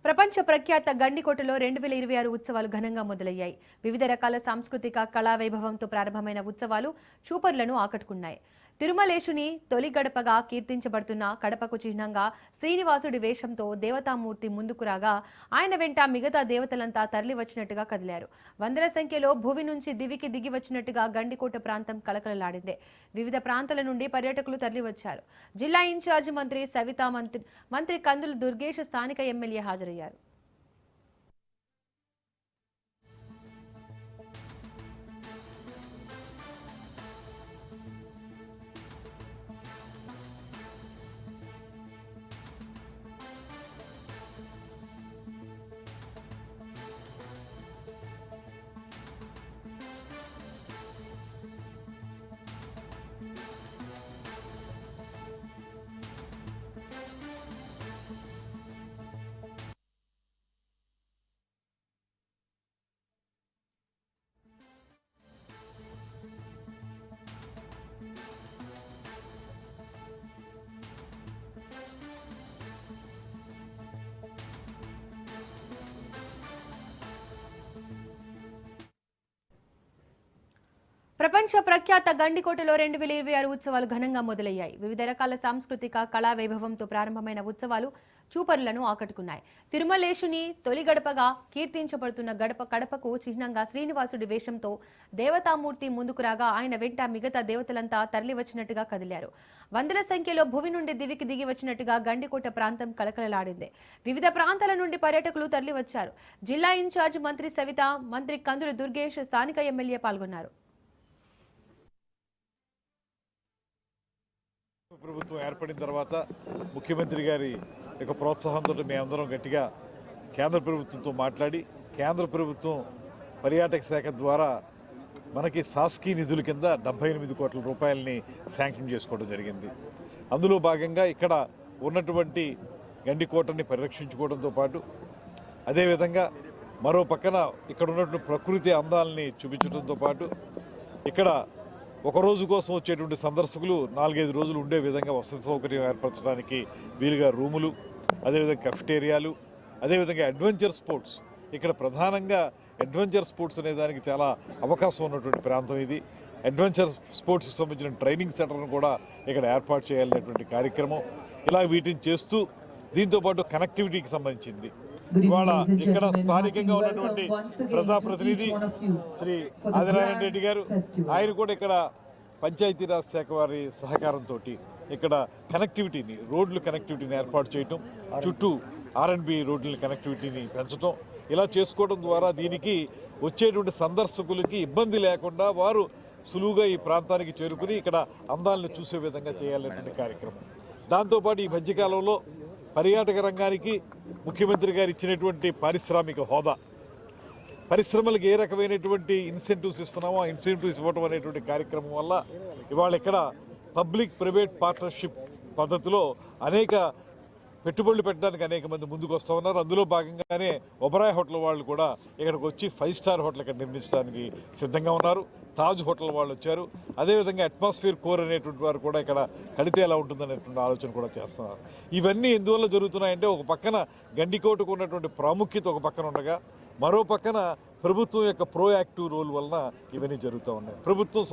ప్రపంచ ప్రఖ్యాత గండికోటలో 2026 ఉత్సవాలు ఘనంగా మొదలయ్యాయి. వివిధ రకాల సాంస్కృతిక కళా వైభవంతో ప్రారంభమైన ఉత్సవాలు చూపరులను ఆకట్టుకున్నాయి. తిరుమలేశుని తొలి గడపగా కీర్తించబడుతున్న కడపకు చిహ్నంగా శ్రీనివాసుడి వేషంతో దేవతామూర్తి ముందుకు రాగా ఆయన వెంట మిగతా దేవతలంతా తరలివచ్చినట్టుగా కదిలారు. వందల సంఖ్యలో భూమి నుంచి దివికి దిగి వచ్చినట్టుగా గండికోట ప్రాంతం కలకలలాడింది. వివిధ ప్రాంతాల నుండి పర్యాటకులు తరలివచ్చారు. జిల్లా ఇన్ఛార్జ్ మంత్రి సవితా, మంత్రి కందుల దుర్గేష్, స్థానిక ఎమ్మెల్యే హాజరయ్యారు. ప్రపంచ ప్రఖ్యాత గండికోటలో 2026 ఉత్సవాలు ఘనంగా మొదలయ్యాయి. వివిధ రకాల సాంస్కృతిక కళా వైభవంతో ప్రారంభమైన ఉత్సవాలు చూపరులను ఆకట్టుకున్నాయి. తిరుమలేశుని తొలి గడపగా కీర్తించబడుతున్న కడపకు చిహ్నంగా శ్రీనివాసుడి వేషంతో దేవతామూర్తి ముందుకు రాగా ఆయన వెంట మిగతా దేవతలంతా తరలివచ్చినట్టుగా కదిలారు. వందల సంఖ్యలో భూమి నుండి దివికి దిగి వచ్చినట్టుగా గండికోట ప్రాంతం కలకలలాడింది. వివిధ ప్రాంతాల నుండి పర్యాటకులు తరలివచ్చారు. జిల్లా ఇన్ఛార్జ్ మంత్రి సవిత, మంత్రి కందుల దుర్గేష్, స్థానిక ఎమ్మెల్యే పాల్గొన్నారు. ప్రభుత్వం ఏర్పడిన తర్వాత ముఖ్యమంత్రి గారి యొక్క ప్రోత్సాహంతో మేమందరం గట్టిగా కేంద్ర ప్రభుత్వంతో మాట్లాడి కేంద్ర ప్రభుత్వం పర్యాటక శాఖ ద్వారా మనకి శాసకీయ నిధుల కింద 78 కోట్ల రూపాయలని శాంక్షన్ చేసుకోవడం జరిగింది. అందులో భాగంగా ఇక్కడ ఉన్నటువంటి గండికోటని పరిరక్షించుకోవడంతో పాటు అదేవిధంగా మరో పక్కన ఇక్కడ ఉన్నటువంటి ప్రకృతి అందాలని చూపించడంతో పాటు ఇక్కడ ఒక రోజు కోసం వచ్చేటువంటి సందర్శకులు 4-5 రోజులు ఉండే విధంగా వసతి సౌకర్యం ఏర్పరచడానికి వీలుగా రూములు, అదేవిధంగా కెఫ్టేరియాలు, అదేవిధంగా అడ్వెంచర్ స్పోర్ట్స్, ఇక్కడ ప్రధానంగా అడ్వెంచర్ స్పోర్ట్స్ అనే దానికి చాలా అవకాశం ఉన్నటువంటి ప్రాంతం ఇది. అడ్వెంచర్ స్పోర్ట్స్కి సంబంధించిన ట్రైనింగ్ సెంటర్ను కూడా ఇక్కడ ఏర్పాటు చేయాలనేటువంటి కార్యక్రమం. ఇలా వీటిని చేస్తూ దీంతోపాటు కనెక్టివిటీకి సంబంధించింది ఇవాళ ఇక్కడ స్థానికంగా ఉన్నటువంటి ప్రజాప్రతినిధి శ్రీ ఆదినారాయణ రెడ్డి గారు, ఆయన కూడా ఇక్కడ పంచాయతీరాజ్ శాఖ వారి సహకారంతో ఇక్కడ కనెక్టివిటీని, రోడ్ల కనెక్టివిటీని ఏర్పాటు చేయటం, చుట్టూ R&B రోడ్ల కనెక్టివిటీని పెంచడం, ఇలా చేసుకోవడం ద్వారా దీనికి వచ్చేటువంటి సందర్శకులకి ఇబ్బంది లేకుండా వారు సులువుగా ఈ ప్రాంతానికి చేరుకుని ఇక్కడ అందాలను చూసే విధంగా చేయాలనేటువంటి కార్యక్రమం. దాంతోపాటు ఈ మధ్యకాలంలో పర్యాటక రంగానికి ముఖ్యమంత్రి గారు ఇచ్చినటువంటి పారిశ్రామిక హోదా, పరిశ్రమలకు ఏ రకమైనటువంటి ఇన్సెంటివ్స్ ఇస్తున్నామో ఆ ఇన్సెంటివ్స్ ఇవ్వడం అనేటువంటి కార్యక్రమం వల్ల ఇవాళ ఇక్కడ పబ్లిక్ ప్రైవేట్ పార్ట్నర్షిప్ పద్ధతిలో అనేక పెట్టుబడులు పెట్టడానికి అనేక మంది ముందుకు వస్తూ ఉన్నారు. అందులో భాగంగానే ఒబరాయ్ హోటల్ వాళ్ళు కూడా ఇక్కడికి వచ్చి 5 స్టార్ హోటల్ ఇక్కడ నిర్మించడానికి సిద్ధంగా ఉన్నారు. తాజ్ హోటల్ వాళ్ళు వచ్చారు. అదేవిధంగా అట్మాస్ఫియర్ కోర్ అనేటువంటి వారు కూడా ఇక్కడ కడితే ఎలా ఉంటుందనేటువంటి ఆలోచన కూడా చేస్తున్నారు. ఇవన్నీ ఎందువల్ల జరుగుతున్నాయంటే ఒక పక్కన గండికోటకు ఉన్నటువంటి ప్రాముఖ్యత ఒక పక్కన ఉండగా మరో పక్కన ప్రభుత్వం యొక్క ప్రోయాక్టివ్ రోల్ వలన ఇవన్నీ జరుగుతూ ఉన్నాయి. ప్రభుత్వం